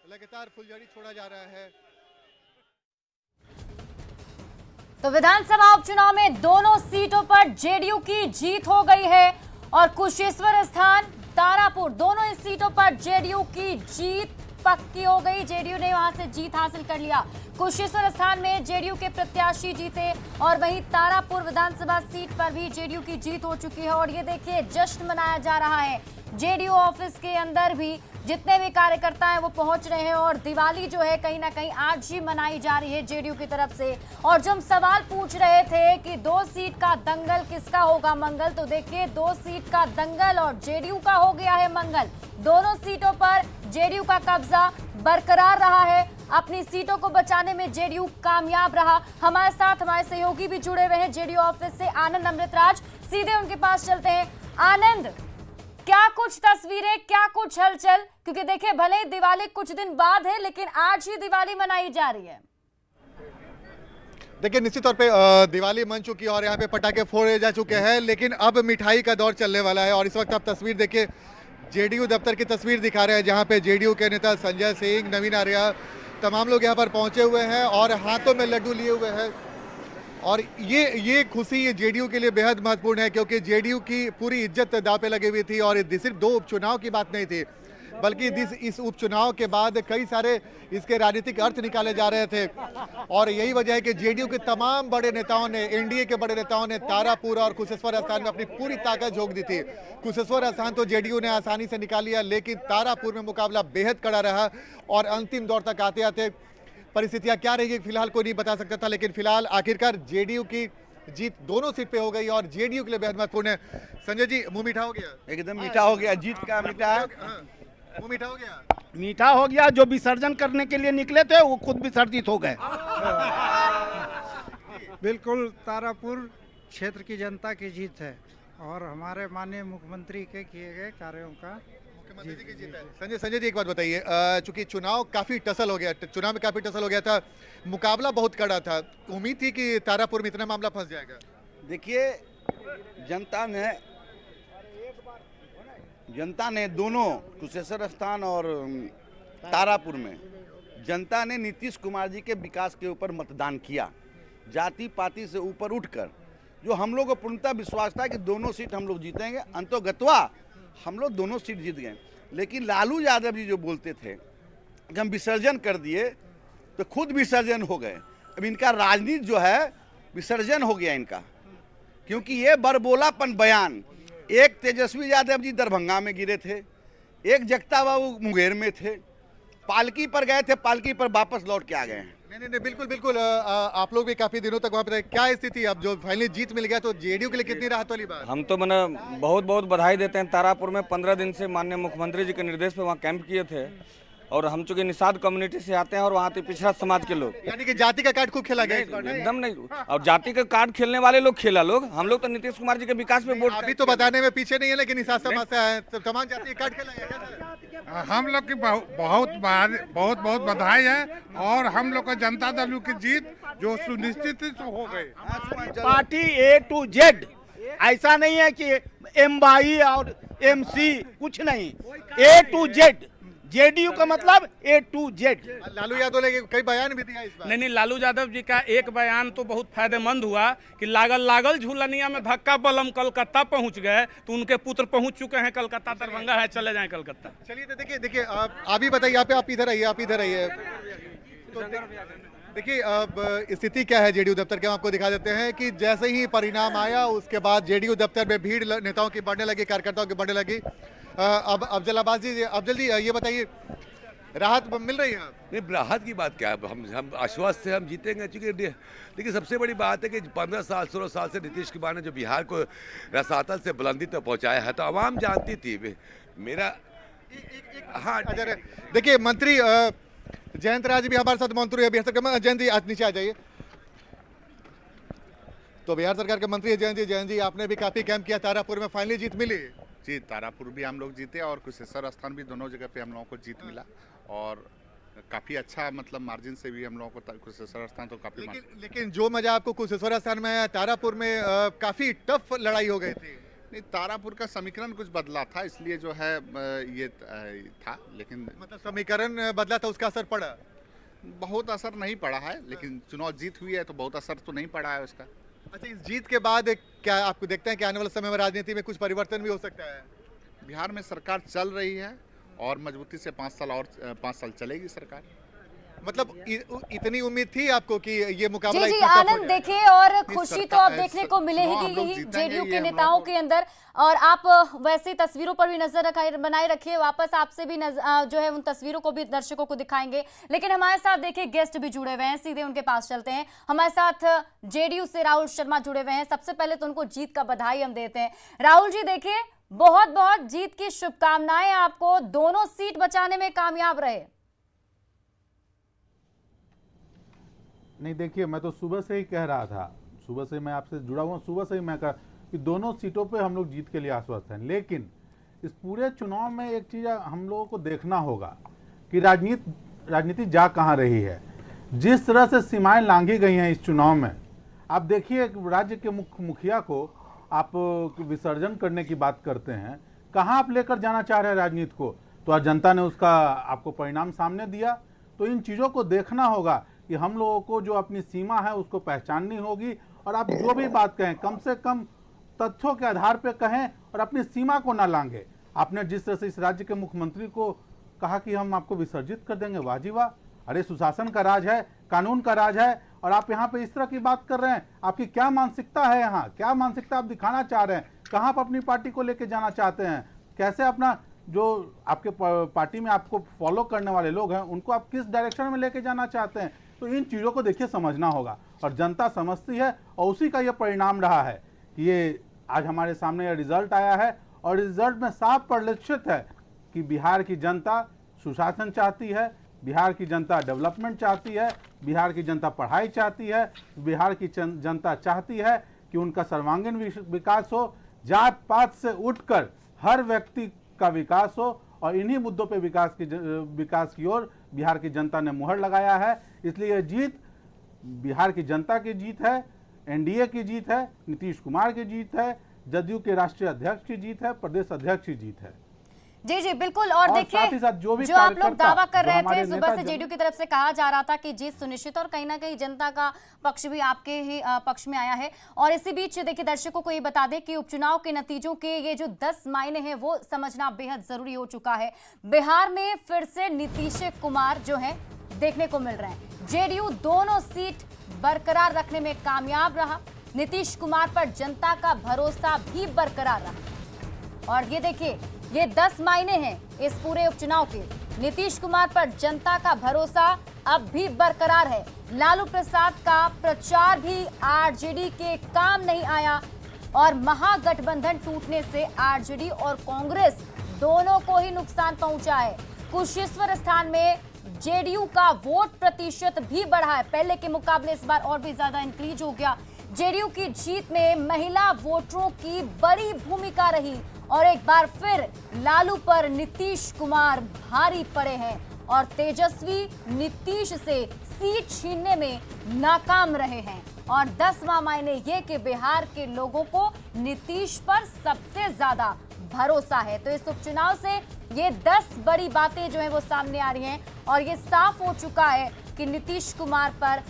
लगातार फुलझड़ी छोड़ा जा रहा है। तो विधानसभा उपचुनाव में दोनों सीटों पर जेडीयू की जीत हो गई है और कुशेश्वर स्थान, तारापुर, दोनों इस सीटों पर जेडीयू की जीत पक्की हो गई। जेडीयू ने वहां से जीत हासिल कर लिया। कुशेश्वर स्थान में जेडीयू के प्रत्याशी जीते और वहीं तारापुर विधानसभा सीट पर भी जेडीयू की जीत हो चुकी है। और ये देखिए, जश्न मनाया जा रहा है। जेडीयू ऑफिस के अंदर भी जितने भी कार्यकर्ता हैं वो पहुंच रहे हैं और दिवाली जो है कहीं ना कहीं आज ही मनाई जा रही है जेडीयू की तरफ से। और जब हम सवाल पूछ रहे थे कि 2 सीट का दंगल किसका होगा मंगल, तो देखिए 2 सीट का दंगल और जेडीयू का हो गया है मंगल। दोनों सीटों पर जेडीयू का कब्जा बरकरार रहा है। अपनी सीटों को बचाने में जेडीयू कामयाब रहा। हमारे साथ हमारे सहयोगी भी जुड़े हुए हैं जेडीयू ऑफिस से, आनंद अमृतराज। सीधे उनके पास चलते हैं। आनंद, क्या कुछ तस्वीरें, क्या कुछ हलचल? क्योंकि देखिए, भले ही दिवाली कुछ दिन बाद है लेकिन आज ही दिवाली मनाई जा रही है। देखिए, निश्चित तौर पे दिवाली मन चुकी है और यहाँ पे पटाखे फोड़े जा चुके हैं, लेकिन अब मिठाई का दौर चलने वाला है। और इस वक्त आप तस्वीर देखिए, जेडीयू दफ्तर की तस्वीर दिखा रहे हैं, जहाँ पे जेडीयू के नेता संजय सिंह, नवीन आर्या, तमाम लोग यहाँ पर पहुंचे हुए हैं और हाथों में लड्डू लिए हुए हैं। और ये खुशी ये जेडीयू के लिए बेहद महत्वपूर्ण है, क्योंकि जेडीयू की पूरी इज्जत दांव पे लगी हुई थी। और सिर्फ 2 उपचुनाव की बात नहीं थी, बल्कि इस उपचुनाव के बाद कई सारे इसके राजनीतिक अर्थ निकाले जा रहे थे। और यही वजह है कि जेडीयू के तमाम बड़े नेताओं ने, एनडीए के बड़े नेताओं ने तारापुर और कुशेश्वर स्थान में अपनी पूरी ताकत झोंक दी थी। कुशेश्वर स्थान तो जेडीयू ने आसानी से निकाल लिया, लेकिन तारापुर में मुकाबला बेहद कड़ा रहा और अंतिम दौर तक आते आते परिस्थितियां क्या रही फिलहाल कोई नहीं बता सकता था। लेकिन फिलहाल आखिरकार जेडीयू की जीत दोनों सीट पे हो गई और जेडीयू के लिए बेहद महत्वपूर्ण है। संजय जी, मुंह मीठा हो गया? एकदम मीठा हो गया। जीत का मीठा है। मुंह मीठा हो गया? मीठा हो गया। जो विसर्जन करने के लिए निकले थे वो खुद विसर्जित हो गए। बिल्कुल, तारापुर क्षेत्र की जनता की जीत है और हमारे माननीय मुख्यमंत्री के किए गए कार्यों का मुख्यमंत्री जी की जीत है। संजय जी, एक बात बताइए, चूंकि चुनाव काफी टसल हो गया, चुनाव में काफी टसल हो गया था, मुकाबला बहुत कड़ा था, उम्मीद थी कि तारापुर में इतना मामला फंस जाएगा? देखिए, जनता ने दोनों कुशेश्वर स्थान और तारापुर में जनता ने नीतीश कुमार जी के विकास के ऊपर मतदान किया। जाति पाति से ऊपर उठकर जो हम लोग को पूर्णतः विश्वास था कि दोनों सीट हम लोग जीतेंगे, अंतोगत्वा हम लोग दोनों सीट जीत गए। लेकिन लालू यादव जी जो बोलते थे कि हम विसर्जन कर दिए, तो खुद विसर्जन हो गए। अब इनका राजनीति जो है विसर्जन हो गया इनका, क्योंकि ये बरबोलापन बयान, एक तेजस्वी यादव जी दरभंगा में गिरे थे, एक जगता बाबू मुंगेर में थे, पालकी पर गए थे, पालकी पर वापस लौट के आ गए हैं। नहीं, बिल्कुल बिल्कुल। आप लोग भी काफी दिनों तक वहाँ पे रहे, क्या स्थिति? अब जो फाइनली जीत मिल गया तो जेडीयू के लिए कितनी राहत वाली बात? हम तो मैंने बहुत बहुत बधाई देते हैं। तारापुर में 15 दिन से माननीय मुख्यमंत्री जी के निर्देश पे वहाँ कैंप किए थे और हम चूंकि निषाद कम्युनिटी से आते हैं और वहाँ पे पिछड़ा समाज के लोग, यानी कि जाति का कार्ड खूब खेला गया? एकदम नहीं। और जाति का कार्ड खेलने वाले लोग खेला लोग, हम लोग तो नीतीश कुमार जी के विकास में वोट। अभी तो बताने में पीछे नहीं है, लेकिन निषाद समाज से आए, तमाम जाति का कार्ड खेला गया। हम लोग की बहुत बधाई है और हम लोग का जनता दल की जीत जो सुनिश्चित हो गई। पार्टी A to Z, ऐसा नहीं है कि MY और MC, कुछ नहीं, A to Z। जेडीयू का मतलब A to Z। Lalu Yadav ने कई बयान भी दिया इस बार। नहीं, लालू यादव जी का एक बयान तो बहुत फायदेमंद हुआ कि लागल झूलनिया में धक्का बलम कलकत्ता पहुंच गए, तो उनके पुत्र पहुंच चुके हैं कलकत्ता, दरभंगा है, चले जाएं कलकत्ता। चलिए, तो देखिए आप ही बताइए, आप इधर आइए। तो देखिए, अब स्थिति क्या है जेडीयू दफ्तर के, हम आपको दिखा देते हैं कि जैसे ही परिणाम आया उसके बाद जेडीयू दफ्तर में भीड़ नेताओं की बढ़ने लगी, कार्यकर्ताओं की बढ़ने लगी। अब अफजल अब्बास जी ये बताइए, राहत मिल रही है? नहीं, राहत की बात क्या है, हम आश्वस्त से हम जीतेंगे। चूंकि देखिए, सबसे बड़ी बात है कि 15 साल 16 साल से नीतीश कुमार ने जो बिहार को रसातल से बुलंदी तक पहुंचाया है, तो आवाम जानती थी। मेरा हाँ, देखिए, मंत्री जयंत राज भी हमारे साथ मंत्री है बिहार सरकार में। जयंत जी, आज नीचे आ जाइए। तो बिहार सरकार के मंत्री है जयंत जी, आपने भी काफी कैंप किया, तारापुर में फाइनली जीत मिली? जी, तारापुर भी हम लोग जीते और कुशेश्वर स्थान भी, दोनों जगह पे हम लोगों को जीत मिला और काफी अच्छा मतलब मार्जिन से भी हम लोगों को कुशेश्वर स्थान तो काफी। लेकिन जो मजा आपको कुशेश्वर स्थान में, तारापुर में काफी टफ लड़ाई हो गई थी। नहीं, तारापुर का समीकरण कुछ बदला था, इसलिए जो है ये था, लेकिन मतलब समीकरण बदला था, उसका असर पड़ा? बहुत असर नहीं पड़ा है, लेकिन चुनाव जीत हुई है तो बहुत असर तो नहीं पड़ा है उसका। अच्छा, इस जीत के बाद क्या आपको देखते हैं कि आने वाले समय में राजनीति में कुछ परिवर्तन भी हो सकता है? बिहार में सरकार चल रही है और मजबूती से 5 साल चलेगी सरकार। मतलब इतनी उम्मीद थी आपको कि ये मुकाबला जी जी इतना टफ हो आनंद जाएगा? देखिए, और खुशी तो अब देखने को मिलेगी ही जेडीयू के नेताओं के अंदर। और आप वैसे तस्वीरों पर भी नजर बनाए रखिए, वापस आपसे भी जो है उन तस्वीरों को भी दर्शकों को दिखाएंगे। लेकिन हमारे साथ देखिए गेस्ट भी जुड़े हुए हैं, सीधे उनके पास चलते हैं। हमारे साथ जेडीयू से राहुल शर्मा जुड़े हुए हैं। सबसे पहले तो उनको जीत का बधाई हम देते हैं। राहुल जी देखिए, बहुत बहुत जीत की शुभकामनाएं आपको, दोनों सीट बचाने में कामयाब रहे। नहीं देखिए, मैं तो सुबह से ही कह रहा था, सुबह से मैं आपसे जुड़ा हुआ, सुबह से ही मैं कहा कि दोनों सीटों पे हम लोग जीत के लिए आश्वस्त हैं। लेकिन इस पूरे चुनाव में एक चीज़ हम लोगों को देखना होगा कि राजनीति जा कहाँ रही है। जिस तरह से सीमाएं लांघी गई हैं इस चुनाव में, आप देखिए राज्य के मुखिया को आप विसर्जन करने की बात करते हैं, कहाँ आप लेकर जाना चाह रहे हैं राजनीति को? तो आज जनता ने उसका आपको परिणाम सामने दिया। तो इन चीज़ों को देखना होगा कि हम लोगों को जो अपनी सीमा है उसको पहचाननी होगी, और आप जो भी बात कहें कम से कम तथ्यों के आधार पर कहें और अपनी सीमा को ना लांघे। आपने जिस तरह से इस राज्य के मुख्यमंत्री को कहा कि हम आपको विसर्जित कर देंगे, वाह जी वाह, अरे सुशासन का राज है, कानून का राज है, और आप यहाँ पे इस तरह की बात कर रहे हैं। आपकी क्या मानसिकता है, यहाँ क्या मानसिकता आप दिखाना चाह रहे हैं? कहाँ आप अपनी पार्टी को लेके जाना चाहते हैं? कैसे अपना जो आपके पार्टी में आपको फॉलो करने वाले लोग हैं उनको आप किस डायरेक्शन में लेके जाना चाहते हैं? तो इन चीज़ों को देखिए समझना होगा, और जनता समझती है, और उसी का ये परिणाम रहा है कि ये आज हमारे सामने ये रिजल्ट आया है। और रिजल्ट में साफ परिलक्षित है कि बिहार की जनता सुशासन चाहती है, बिहार की जनता डेवलपमेंट चाहती है, बिहार की जनता पढ़ाई चाहती है, बिहार की जनता चाहती है कि उनका सर्वांगीण विकास हो, जात पात से उठकर हर व्यक्ति का विकास हो, और इन्हीं मुद्दों पे विकास की ओर बिहार की जनता ने मुहर लगाया है। इसलिए यह जीत बिहार की जनता की जीत है, एनडीए की जीत है, नीतीश कुमार की जीत है, जदयू के राष्ट्रीय अध्यक्ष की जीत है, प्रदेश अध्यक्ष की जीत है। जी जी बिल्कुल। और देखिए, जो आप लोग दावा कर रहे थे, सुबह से जेडीयू की तरफ से कहा जा रहा था कि जीत सुनिश्चित, और कहीं ना कहीं जनता का पक्ष भी आपके ही पक्ष में आया है। और इसी बीच देखिए, दर्शकों को ये बता दें कि उपचुनाव के नतीजों के ये जो 10 मायने हैं वो समझना बेहद जरूरी हो चुका है। बिहार में फिर से नीतीश कुमार जो है देखने को मिल रहे हैं। जेडीयू दोनों सीट बरकरार रखने में कामयाब रहा, नीतीश कुमार पर जनता का भरोसा भी बरकरार रहा। और ये देखिए, ये 10 मायने हैं इस पूरे उपचुनाव के। नीतीश कुमार पर जनता का भरोसा अब भी बरकरार है। लालू प्रसाद का प्रचार भी आरजेडी के काम नहीं आया, और महागठबंधन टूटने से आरजेडी और कांग्रेस दोनों को ही नुकसान पहुंचा है। कुशेश्वर स्थान में जेडीयू का वोट प्रतिशत भी बढ़ा है, पहले के मुकाबले इस बार और भी ज्यादा इंक्रीज हो गया। जेडीयू की जीत में महिला वोटरों की बड़ी भूमिका रही, और एक बार फिर लालू पर नीतीश कुमार भारी पड़े हैं, और तेजस्वी नीतीश से सीट छीनने में नाकाम रहे हैं। और 10वां मायने ये कि बिहार के लोगों को नीतीश पर सबसे ज्यादा भरोसा है। तो इस उपचुनाव से ये 10 बड़ी बातें जो है वो सामने आ रही हैं, और ये साफ हो चुका है कि नीतीश कुमार पर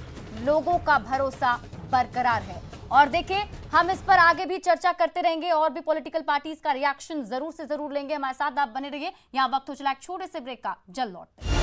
लोगों का भरोसा बरकरार है। और देखिए, हम इस पर आगे भी चर्चा करते रहेंगे, और भी पॉलिटिकल पार्टीज का रिएक्शन जरूर से जरूर लेंगे। हमारे साथ आप बने रहिए। यहाँ वक्त हो चला एक छोटे से ब्रेक का, जल्द लौटते हैं।